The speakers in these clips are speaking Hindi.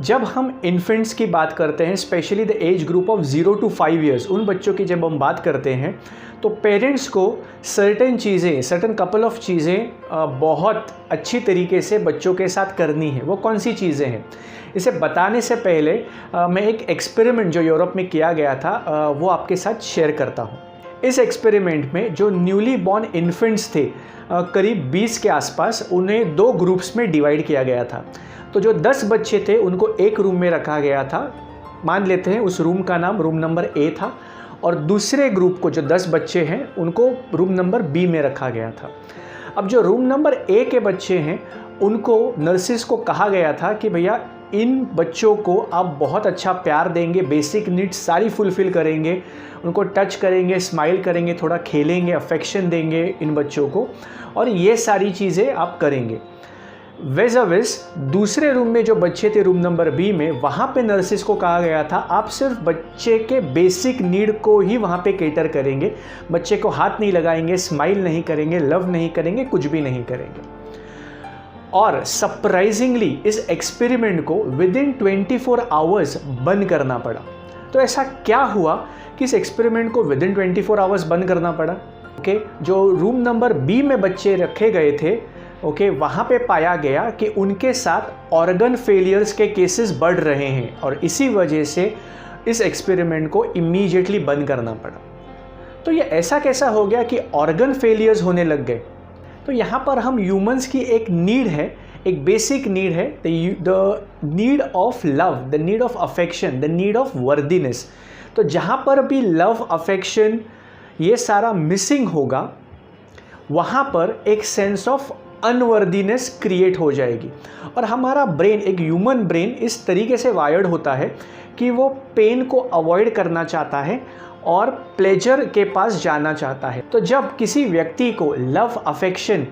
जब हम इन्फेंट्स की बात करते हैं, specially the age group of 0 to 5 years, उन बच्चों की जब हम बात करते हैं तो पेरेंट्स को सर्टन कपल ऑफ चीज़ें बहुत अच्छी तरीके से बच्चों के साथ करनी है। वो कौन सी चीज़ें हैं, इसे बताने से पहले मैं एक एक्सपेरिमेंट जो यूरोप में किया गया था वो आपके साथ शेयर करता हूँ। इस एक्सपेरिमेंट में जो न्यूली बॉर्न इन्फेंट्स थे करीब 20 के आसपास, उन्हें 2 ग्रुप्स में डिवाइड किया गया था। तो जो 10 बच्चे थे उनको एक रूम में रखा गया था, मान लेते हैं उस रूम का नाम रूम नंबर ए था, और दूसरे ग्रुप को जो 10 बच्चे हैं उनको रूम नंबर बी में रखा गया था। अब जो रूम नंबर ए के बच्चे हैं उनको नर्सिस को कहा गया था कि भैया इन बच्चों को आप बहुत अच्छा प्यार देंगे, बेसिक नीड्स सारी फुलफ़िल करेंगे, उनको टच करेंगे, स्माइल करेंगे, थोड़ा खेलेंगे, अफेक्शन देंगे इन बच्चों को, और ये सारी चीज़ें आप करेंगे। वेज़ाविस दूसरे रूम में जो बच्चे थे रूम नंबर बी में, वहाँ पे नर्सिस को कहा गया था आप सिर्फ बच्चे के बेसिक नीड को ही वहाँ पे केटर करेंगे, बच्चे को हाथ नहीं लगाएंगे, स्माइल नहीं करेंगे, लव नहीं करेंगे, कुछ भी नहीं करेंगे। और सरप्राइजिंगली इस एक्सपेरिमेंट को विदिन 24 आवर्स बंद करना पड़ा। तो ऐसा क्या हुआ कि इस एक्सपेरिमेंट को विदिन 24 आवर्स बंद करना पड़ा? जो रूम नंबर बी में बच्चे रखे गए थे, वहाँ पे पाया गया कि उनके साथ ऑर्गन फेलियर्स के केसेस बढ़ रहे हैं, और इसी वजह से इस एक्सपेरिमेंट को इमीडिएटली बंद करना पड़ा। तो ये ऐसा कैसा हो गया कि ऑर्गन फेलियर्स होने लग गए? तो यहाँ पर हम ह्यूमंस की एक नीड है, एक बेसिक नीड है, the need of love, the need of affection, the need of worthiness. तो जहाँ पर भी लव, अफेक्शन ये सारा मिसिंग होगा, वहाँ पर एक सेंस ऑफ अनवर्दीनेस क्रिएट हो जाएगी। और हमारा ब्रेन, एक ह्यूमन ब्रेन इस तरीके से वायर्ड होता है कि वो पेन को अवॉइड करना चाहता है और प्लेजर के पास जाना चाहता है। तो जब किसी व्यक्ति को लव, अफेक्शन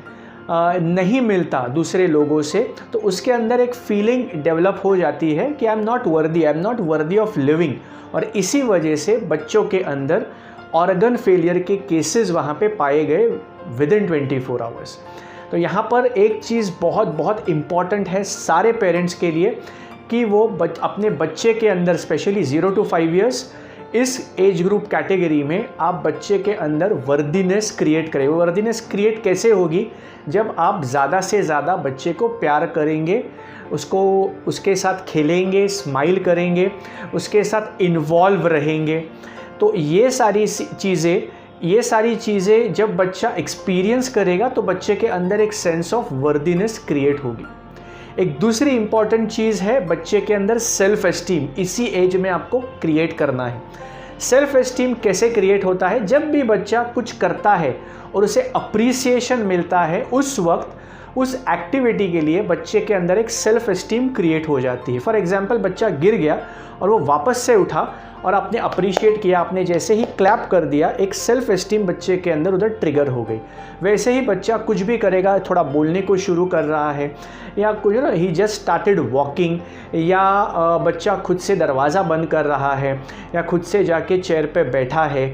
नहीं मिलता दूसरे लोगों से, तो उसके अंदर एक फीलिंग डेवलप हो जाती है कि I am not worthy of living, और इसी वजह से बच्चों के अंदर ऑर्गन फेलियर के केसेस वहाँ पे पाए गए विदिन 24 आवर्स। तो यहाँ पर एक चीज़ बहुत इम्पॉर्टेंट है सारे पेरेंट्स के लिए कि वो अपने बच्चे के अंदर, स्पेशली 0 to 5 ईयर्स, इस एज ग्रुप कैटेगरी में आप बच्चे के अंदर वर्दीनेस क्रिएट करें। वो वर्दीनेस क्रिएट कैसे होगी? जब आप ज़्यादा से ज़्यादा बच्चे को प्यार करेंगे, उसके साथ खेलेंगे, स्माइल करेंगे, उसके साथ इन्वॉल्व रहेंगे। तो ये सारी चीज़ें जब बच्चा एक्सपीरियंस करेगा तो बच्चे के अंदर एक सेंस ऑफ वर्दीनेस क्रिएट होगी। एक दूसरी इंपॉर्टेंट चीज़ है बच्चे के अंदर सेल्फ एस्टीम। इसी एज में आपको क्रिएट करना है। सेल्फ एस्टीम कैसे क्रिएट होता है? जब भी बच्चा कुछ करता है और उसे अप्रिसिएशन मिलता है, उस वक्त उस एक्टिविटी के लिए बच्चे के अंदर एक सेल्फ एस्टीम क्रिएट हो जाती है। फॉर एग्जांपल, बच्चा गिर गया और वो वापस से उठा और आपने अप्रिशिएट किया, आपने जैसे ही क्लैप कर दिया, एक सेल्फ एस्टीम बच्चे के अंदर उधर ट्रिगर हो गई। वैसे ही बच्चा कुछ भी करेगा, थोड़ा बोलने को शुरू कर रहा है, या कुछ ही जस्ट स्टार्टेड वॉकिंग, या बच्चा खुद से दरवाज़ा बंद कर रहा है, या खुद से जाके चेयर पे बैठा है,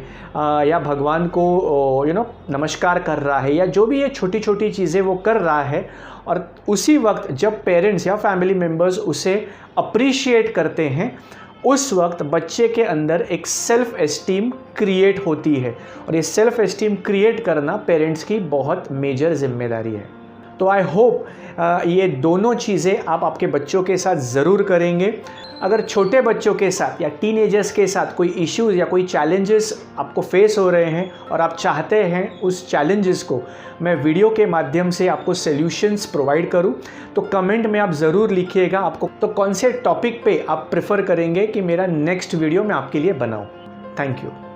या भगवान को नमस्कार कर रहा है, या जो भी ये छोटी छोटी चीज़ें वो कर रहा है, और उसी वक्त जब पेरेंट्स या फैमिली मेम्बर्स उसे अप्रिशिएट करते हैं, उस वक्त बच्चे के अंदर एक सेल्फ एस्टीम क्रिएट होती है। और ये सेल्फ एस्टीम क्रिएट करना पेरेंट्स की बहुत मेजर जिम्मेदारी है। तो आई होप ये दोनों चीज़ें आप आपके बच्चों के साथ ज़रूर करेंगे। अगर छोटे बच्चों के साथ या टीनेजर्स के साथ कोई इश्यूज़ या कोई चैलेंजेस आपको फेस हो रहे हैं और आप चाहते हैं उस चैलेंजेस को मैं वीडियो के माध्यम से आपको सॉल्यूशंस प्रोवाइड करूं, तो कमेंट में आप ज़रूर लिखिएगा आपको तो कौन से टॉपिक पे आप प्रेफर करेंगे कि मेरा नेक्स्ट वीडियो मैं आपके लिए बनाऊं। Thank you.